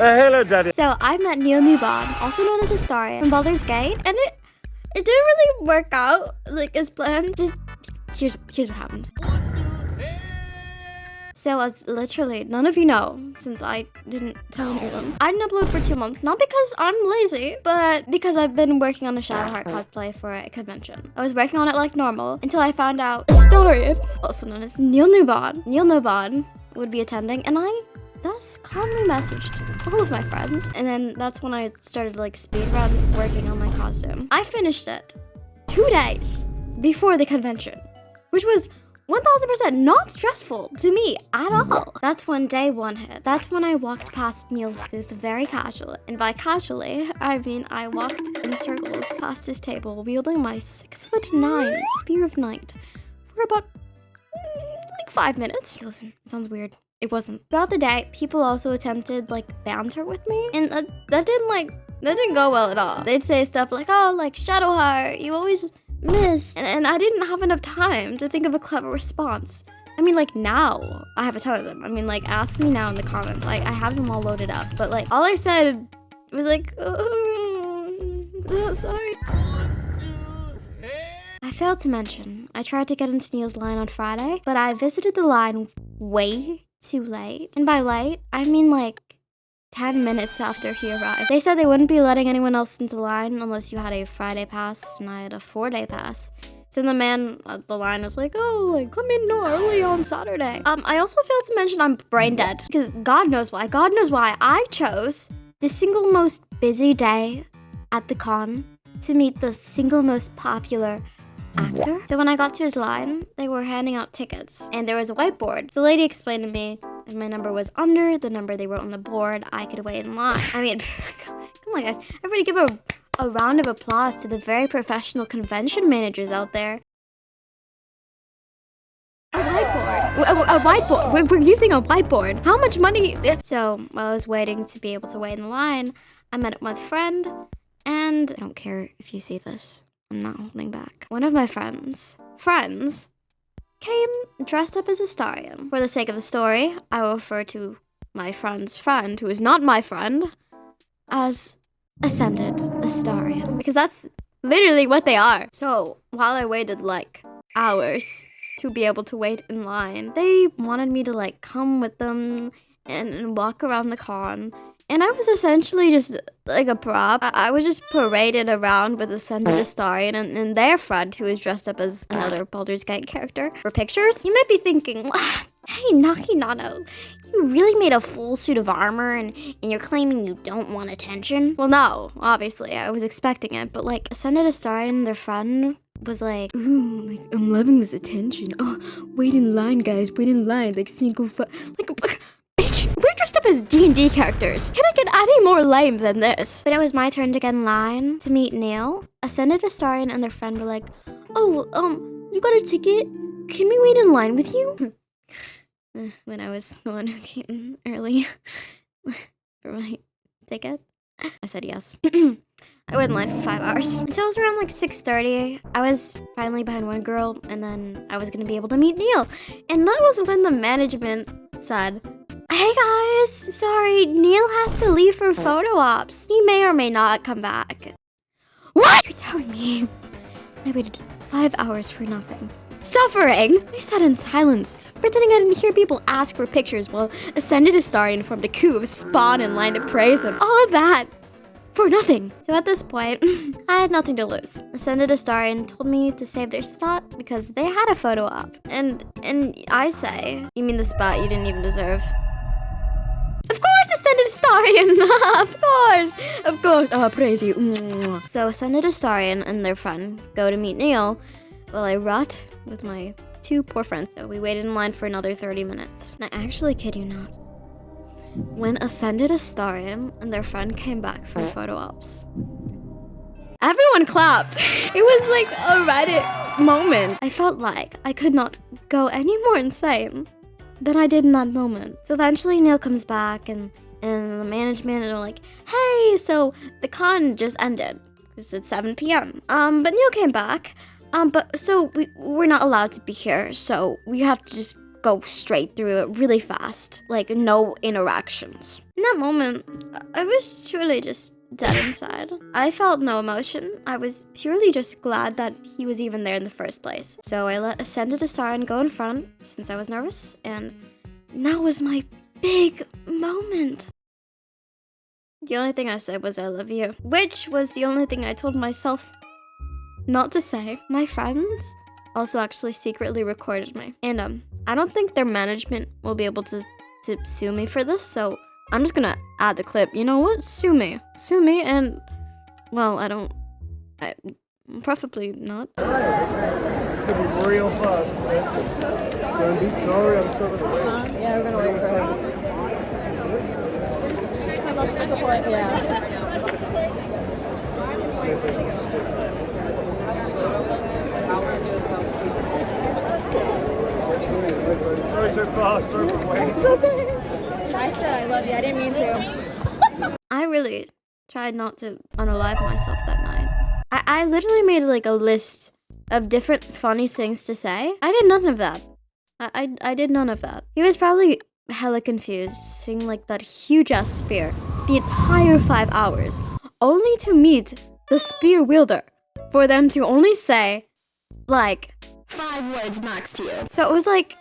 Hello, Daddy. So I met Neil Newbon, also known as Astarion, from Baldur's Gate, and it didn't really work out like as planned. Just here's what happened. So as literally none of you know, since I didn't tell anyone, I didn't upload for 2 months, not because I'm lazy, but because I've been working on a Shadowheart cosplay for a convention. I was working on it like normal until I found out Astarion, also known as Neil Newbon, would be attending, and I thus calmly messaged all of my friends, and then that's when I started like speedrun working on my costume. I finished it 2 days before the convention, which was 1000% not stressful to me at all. That's when day 1 hit. That's when I walked past Neil's booth very casually. And by casually, I mean I walked in circles past his table wielding my 6'9" Spear of Night for about like 5 minutes. Listen, it sounds weird. It wasn't. Throughout the day, people also attempted like banter with me, and that didn't go well at all. They'd say stuff like, "Oh, like Shadowheart, you always miss," and I didn't have enough time to think of a clever response. I mean, like now, I have a ton of them. I mean, like ask me now in the comments. I have them all loaded up, but like all I said was like, oh, sorry. I failed to mention, I tried to get into Neil's line on Friday, but I visited the line way too late. And by late, I mean like 10 minutes after he arrived. They said they wouldn't be letting anyone else into the line unless you had a Friday pass, and I had a 4-day pass. So the man at the line was like, "Oh, like come in early on Saturday." I also failed to mention I'm brain dead because God knows why I chose the single most busy day at the con to meet the single most popular actor. So when I got to his line, they were handing out tickets and there was a whiteboard. So the lady explained to me if my number was under the number they wrote on the board, I could wait in line. I mean, come on guys, everybody give a round of applause to the very professional convention managers out there. A whiteboard. We're using a whiteboard. How much money? So while I was waiting to be able to wait in the line, I met up with a friend, and I don't care if you see this. I'm not holding back. One of my friends came dressed up as Astarion. For the sake of the story, I will refer to my friend's friend, who is not my friend, as Ascended Astarion, because that's literally what they are. So while I waited like hours to be able to wait in line, they wanted me to like come with them and walk around the con. And I was essentially just like a prop. I was just paraded around with Ascended Astarion and their friend who was dressed up as another Baldur's Gate character for pictures. You might be thinking, hey, nakinano, you really made a full suit of armor and you're claiming you don't want attention? Well, no, obviously, I was expecting it, but like Ascended Astarion, their friend, was like, "Ooh, like I'm loving this attention. Oh, wait in line, guys, wait in line, like bitch, we're dressed up as D&D characters. Can I get any more lame than this?" But it was my turn to get in line to meet Neil. Ascended Astarion and their friend were like, "Oh, you got a ticket? Can we wait in line with you?" When I was the one who came early for my ticket, I said yes. I waited in line for 5 hours. Until it was around like 6:30, I was finally behind one girl, and then I was gonna be able to meet Neil. And that was when the management said, "Hey guys, sorry, Neil has to leave for photo ops. He may or may not come back." What? You're telling me I waited 5 hours for nothing? Suffering! I sat in silence, pretending I didn't hear people ask for pictures while Ascended Astarion formed a coup of spawn in line to praise him. All of that for nothing. So at this point, I had nothing to lose. Ascended Astarion told me to save their spot because they had a photo op. And I say, you mean the spot you didn't even deserve? Of course, Ascended Astarion! Of course, oh, praise you. So Ascended Astarion and their friend go to meet Neil while I rot with my 2 poor friends. So we waited in line for another 30 minutes. And I actually kid you not. When Ascended Astarion and their friend came back from photo ops, everyone clapped. It was like a Reddit moment. I felt like I could not go any more insane than I did in that moment. So eventually Neil comes back and the management are like, "Hey, so the con just ended. It's at 7 p.m. But Neil came back. But so we're not allowed to be here, so we have to just go straight through it really fast, like no interactions. In that moment, I was truly just dead inside. I felt no emotion. I was purely just glad that he was even there in the first place. So I let Ascended Astarion go in front since I was nervous, and now was my big moment. The only thing I said was I love you, which was the only thing I told myself not to say. My friends also actually secretly recorded me, and I don't think their management will be able to sue me for this, so I'm just gonna add the clip. You know what? Sue me, and well, preferably not. It's gonna be real fast. Don't be sorry, I'm still gonna wait. Yeah, we're gonna wait for it. Yeah. Sorry so fast, sorry for waiting. I said I love you, I didn't mean to. I really tried not to unalive myself that night. I literally made like a list of different funny things to say. I did none of that. I did none of that. He was probably hella confused, seeing like that huge ass spear the entire 5 hours, only to meet the spear wielder for them to only say like 5 words max to you. So it was like,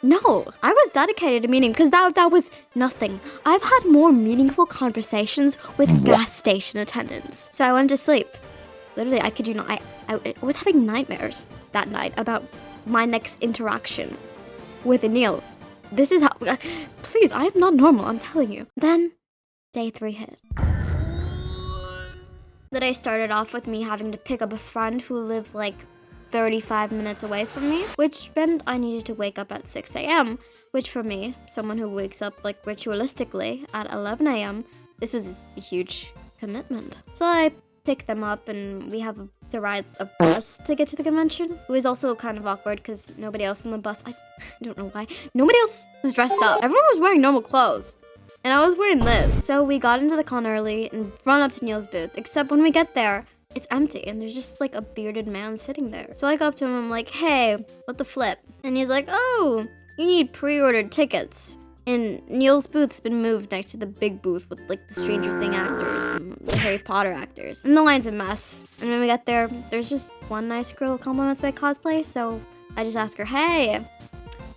no, I was dedicated to meeting because that was nothing. I've had more meaningful conversations with gas station attendants. So I went to sleep. Literally, I kid you not, I was having nightmares that night about my next interaction with Neil. This is how, please, I am not normal, I'm telling you. Then, day 3 hit. The day started off with me having to pick up a friend who lived like 35 minutes away from me, which meant I needed to wake up at 6 a.m., which for me, someone who wakes up like ritualistically at 11 a.m., this was a huge commitment. So I picked them up and we have to ride a bus to get to the convention. It was also kind of awkward because nobody else on the bus, I don't know why, nobody else was dressed up. Everyone was wearing normal clothes. And I was wearing this. So we got into the con early and run up to Neil's booth, except when we get there, it's empty and there's just like a bearded man sitting there. So I go up to him, I'm like, hey, what the flip? And he's like, oh, you need pre-ordered tickets. And Neil's booth's been moved next to the big booth with like the Stranger Thing actors and the Harry Potter actors. And the line's a mess. And when we got there, there's just one nice girl who compliments my cosplay. So I just ask her, hey,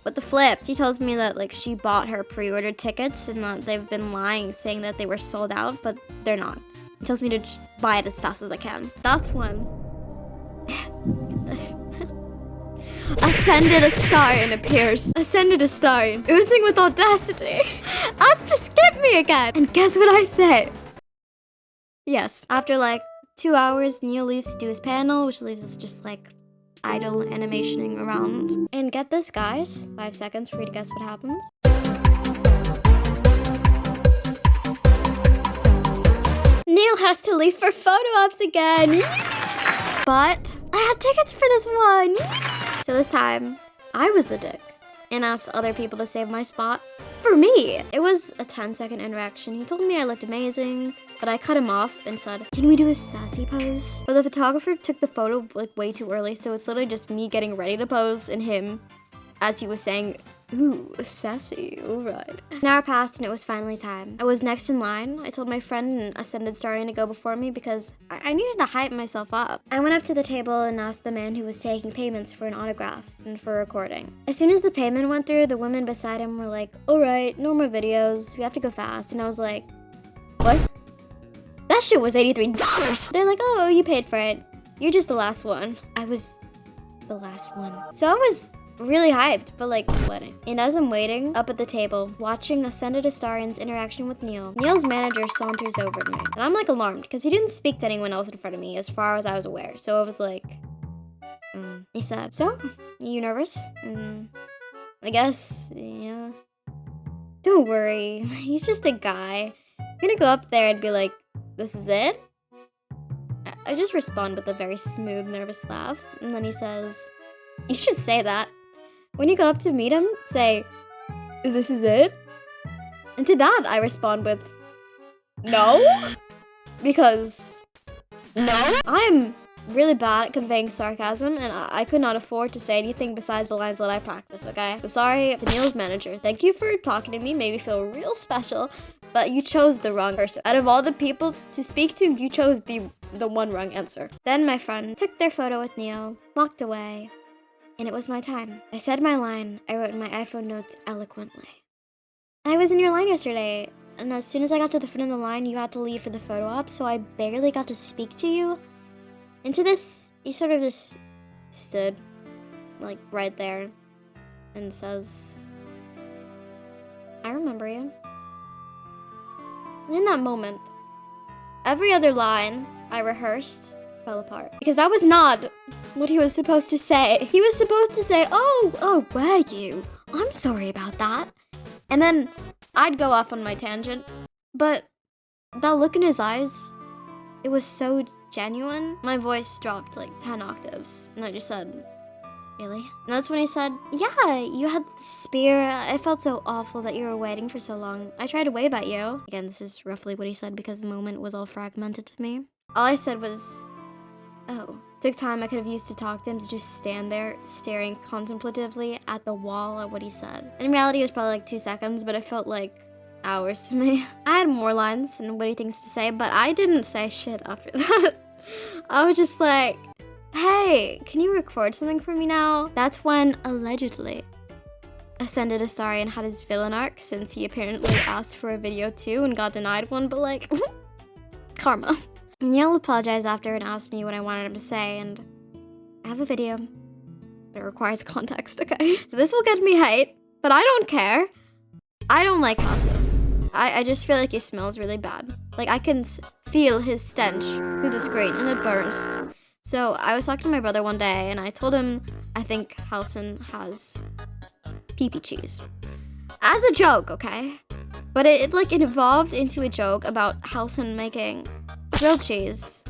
what the flip? She tells me that like she bought her pre-ordered tickets and that they've been lying saying that they were sold out, but they're not. She tells me to just buy it as fast as I can. That's when, get this. Ascended Astarion appears. Ascended Astarion, oozing with audacity, asked to skip me again. And guess what I say? Yes. After like 2 hours, Neil leaves to do his panel, which leaves us just like idle animationing around. And get this, guys, 5 seconds for you to guess what happens. Neil has to leave for photo ops again. But I had tickets for this one. So this time, I was the dick and asked other people to save my spot for me. It was a 10-second interaction. He told me I looked amazing, but I cut him off and said, can we do a sassy pose? But the photographer took the photo like way too early, so it's literally just me getting ready to pose and him as he was saying, ooh, sassy, all right. An hour passed and it was finally time. I was next in line. I told my friend and Ascended Astarion to go before me because I needed to hype myself up. I went up to the table and asked the man who was taking payments for an autograph and for a recording. As soon as the payment went through, the women beside him were like, all right, no more videos. We have to go fast. And I was like, what? That shit was $83. They're like, oh, you paid for it. You're just the last one. I was the last one. So I was really hyped, but like sweating. And as I'm waiting up at the table, watching Ascended Astarion's interaction with Neil, Neil's manager saunters over to me. And I'm like alarmed because he didn't speak to anyone else in front of me as far as I was aware. So I was like, He said, so, you nervous? I guess, yeah. Don't worry, he's just a guy. I'm gonna go up there and be like, this is it? I just respond with a very smooth, nervous laugh. And then he says, you should say that. When you go up to meet him, say, this is it? And to that, I respond with, no? Because, no? I'm really bad at conveying sarcasm, and I could not afford to say anything besides the lines that I practice, okay? So sorry to Neil's manager. Thank you for talking to me, made me feel real special, but you chose the wrong person. Out of all the people to speak to, you chose the one wrong answer. Then my friend took their photo with Neil, walked away, and it was my time. I said my line. I wrote in my iPhone notes eloquently. I was in your line yesterday, and as soon as I got to the front of the line, you had to leave for the photo op, so I barely got to speak to you. And to this, he sort of just stood, like, right there, and says, I remember you. And in that moment, every other line I rehearsed fell apart. Because that was not what he was supposed to say. He was supposed to say, oh, were you? I'm sorry about that. And then I'd go off on my tangent. But that look in his eyes, it was so genuine. My voice dropped like 10 octaves. And I just said, really? And that's when he said, yeah, you had the spear. I felt so awful that you were waiting for so long. I tried to wave at you. Again, this is roughly what he said because the moment was all fragmented to me. All I said was, oh. Took time I could have used to talk to him to just stand there, staring contemplatively at the wall at what he said. In reality, it was probably like 2 seconds, but it felt like hours to me. I had more lines and witty things to say, but I didn't say shit after that. I was just like, hey, can you record something for me now? That's when, allegedly, Ascended Astarion had his villain arc, since he apparently asked for a video too and got denied one, but like, karma. Neil apologized after and asked me what I wanted him to say, and I have a video, but it requires context, okay? This will get me hate, but I don't care. I don't like Hasu. I just feel like he smells really bad. Like, I can feel his stench through the screen, and it burns. So, I was talking to my brother one day, and I told him I think Halsin has pee-pee cheese. As a joke, okay? But it evolved into a joke about Halsin making grilled cheese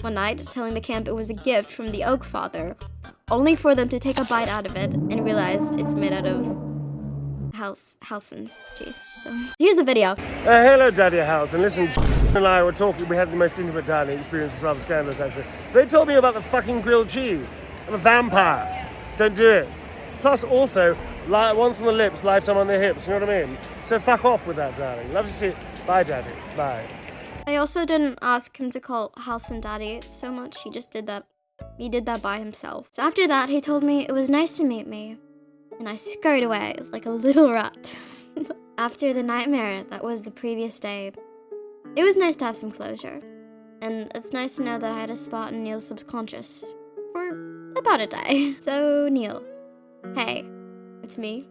one night, telling the camp it was a gift from the Oak Father, only for them to take a bite out of it and realized it's made out of Halsin's cheese. So here's the video. Hello, Daddy Halsin. Listen, and I were talking. We had the most intimate dining experience. It's rather scandalous, actually. They told me about the fucking grilled cheese. I'm a vampire. Don't do it. Plus, also, once on the lips, lifetime on the hips. You know what I mean? So fuck off with that, darling. Love to see it. Bye, Daddy. Bye. I also didn't ask him to call Halsin Daddy so much. He just did that. He did that by himself. So after that, he told me it was nice to meet me. And I scurried away like a little rat. After the nightmare that was the previous day, it was nice to have some closure. And it's nice to know that I had a spot in Neil's subconscious for about a day. So, Neil, hey, it's me,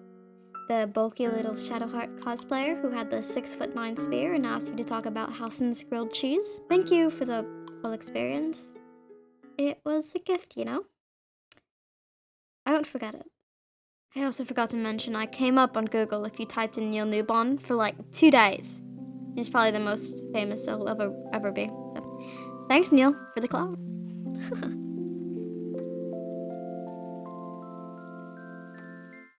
the bulky little Shadowheart cosplayer who had the 6'9" spear and asked you to talk about Halsin's grilled cheese. Thank you for the whole experience. It was a gift, you know? I won't forget it. I also forgot to mention I came up on Google if you typed in Neil Newbon for like 2 days. He's probably the most famous he'll ever be. So, thanks, Neil, for the clout.